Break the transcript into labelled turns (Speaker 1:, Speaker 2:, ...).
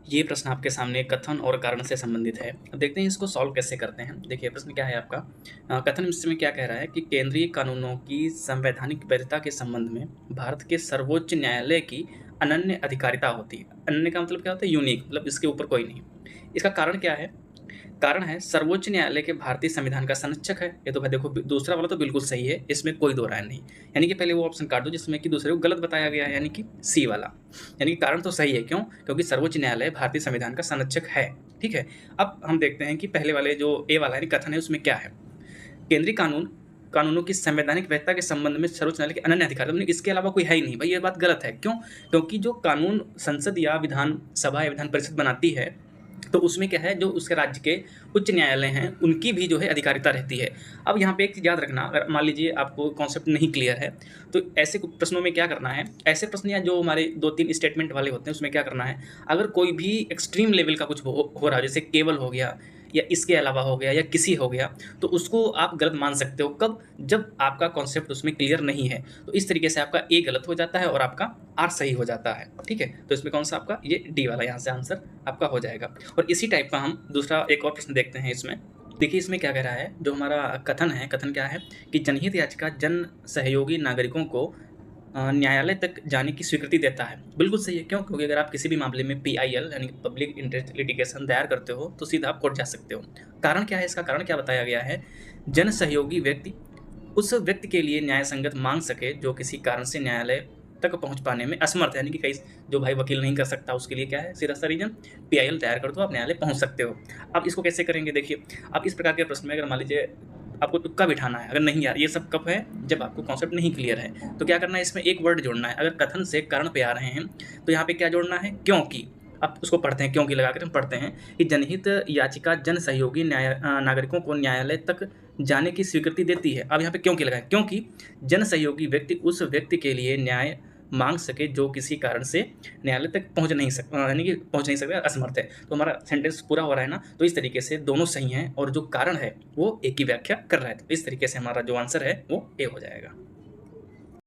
Speaker 1: ये प्रश्न आपके सामने कथन और कारण से संबंधित है। अब देखते हैं इसको सॉल्व कैसे करते हैं। देखिए प्रश्न क्या है आपका, कथन इसमें क्या कह रहा है कि केंद्रीय कानूनों की संवैधानिक वैधता के संबंध में भारत के सर्वोच्च न्यायालय की अनन्य अधिकारिता होती है। अनन्य का मतलब क्या होता है? यूनिक, मतलब इसके ऊपर कोई नहीं। इसका कारण क्या है? कारण है सर्वोच्च न्यायालय के भारतीय संविधान का संरक्षक है। ये तो भाई देखो दूसरा वाला तो बिल्कुल सही है, इसमें कोई दो राय नहीं। यानी कि पहले वो ऑप्शन काट दो जिसमें कि दूसरे को गलत बताया गया है, यानी कि सी वाला। यानी कि कारण तो सही है, क्यों? क्योंकि सर्वोच्च न्यायालय भारतीय संविधान का संरक्षक है। ठीक है। अब हम देखते हैं कि पहले वाले जो ए वाला यानी कथन है उसमें क्या है। केंद्रीय कानूनों की संवैधानिक वैधता के संबंध में सर्वोच्च न्यायालय के अनन्य अधिकार, मतलब इसके अलावा कोई है ही नहीं। भाई ये बात गलत है, क्यों? क्योंकि जो कानून संसद या विधान सभा या विधान परिषद बनाती है तो उसमें क्या है, जो उसके राज्य के उच्च न्यायालय हैं उनकी भी जो है अधिकारिता रहती है। अब यहाँ पे एक चीज़ याद रखना, अगर मान लीजिए आपको कॉन्सेप्ट नहीं क्लियर है तो ऐसे प्रश्नों में क्या करना है, ऐसे प्रश्न या जो हमारे 2-3 स्टेटमेंट वाले होते हैं उसमें क्या करना है, अगर कोई भी एक्सट्रीम लेवल का कुछ हो रहा है, जैसे केवल हो गया या इसके अलावा हो गया या किसी हो गया, तो उसको आप गलत मान सकते हो। कब? जब आपका कॉन्सेप्ट उसमें क्लियर नहीं है। तो इस तरीके से आपका ए गलत हो जाता है और आपका आर सही हो जाता है। ठीक है, तो इसमें कौन सा आपका ये डी वाला यहाँ से आंसर आपका हो जाएगा। और इसी टाइप का हम दूसरा एक और प्रश्न देखते हैं इसमें। देखिए इसमें क्या कह रहा है, जो हमारा कथन है, कथन क्या है कि जनहित याचिका जन सहयोगी नागरिकों को न्यायालय तक जाने की स्वीकृति देता है। बिल्कुल सही है, क्यों? क्योंकि अगर आप किसी भी मामले में पीआईएल यानी कि पब्लिक इंटरेस्ट लिटिगेशन दायर करते हो तो सीधा आप कोर्ट जा सकते हो। कारण क्या है? इसका कारण क्या बताया गया है, जन सहयोगी व्यक्ति उस व्यक्ति के लिए न्याय संगत मांग सके जो किसी कारण से न्यायालय तक पहुंच पाने में असमर्थ है। यानी कि कई जो भाई वकील नहीं कर सकता उसके लिए क्या है, सीधा सा रीजन, पीआईएल तैयार कर दो, आप न्यायालय पहुंच सकते हो। अब इसको कैसे करेंगे? देखिए अब इस प्रकार के प्रश्न में अगर मान लीजिए आपको तुक्का बिठाना है, अगर नहीं यार ये सब कब है, जब आपको कॉन्सेप्ट नहीं क्लियर है, तो क्या करना है, इसमें एक वर्ड जोड़ना है। अगर कथन से कारण पे आ रहे हैं तो यहाँ पे क्या जोड़ना है? क्योंकि। अब उसको पढ़ते हैं, क्योंकि लगाकर हम पढ़ते हैं कि जनहित याचिका जन सहयोगी नागरिकों को न्यायालय तक जाने की स्वीकृति देती है। अब यहाँ पे क्योंकि लगाएं, क्योंकि जन सहयोगी व्यक्ति उस व्यक्ति के लिए न्याय मांग सके जो किसी कारण से न्यायालय तक पहुंच नहीं सकता, यानी कि पहुंच नहीं सकता, असमर्थ है। तो हमारा सेंटेंस पूरा हो रहा है ना, तो इस तरीके से दोनों सही हैं और जो कारण है वो एक ही व्याख्या कर रहा है। तो इस तरीके से हमारा जो आंसर है वो ए हो जाएगा।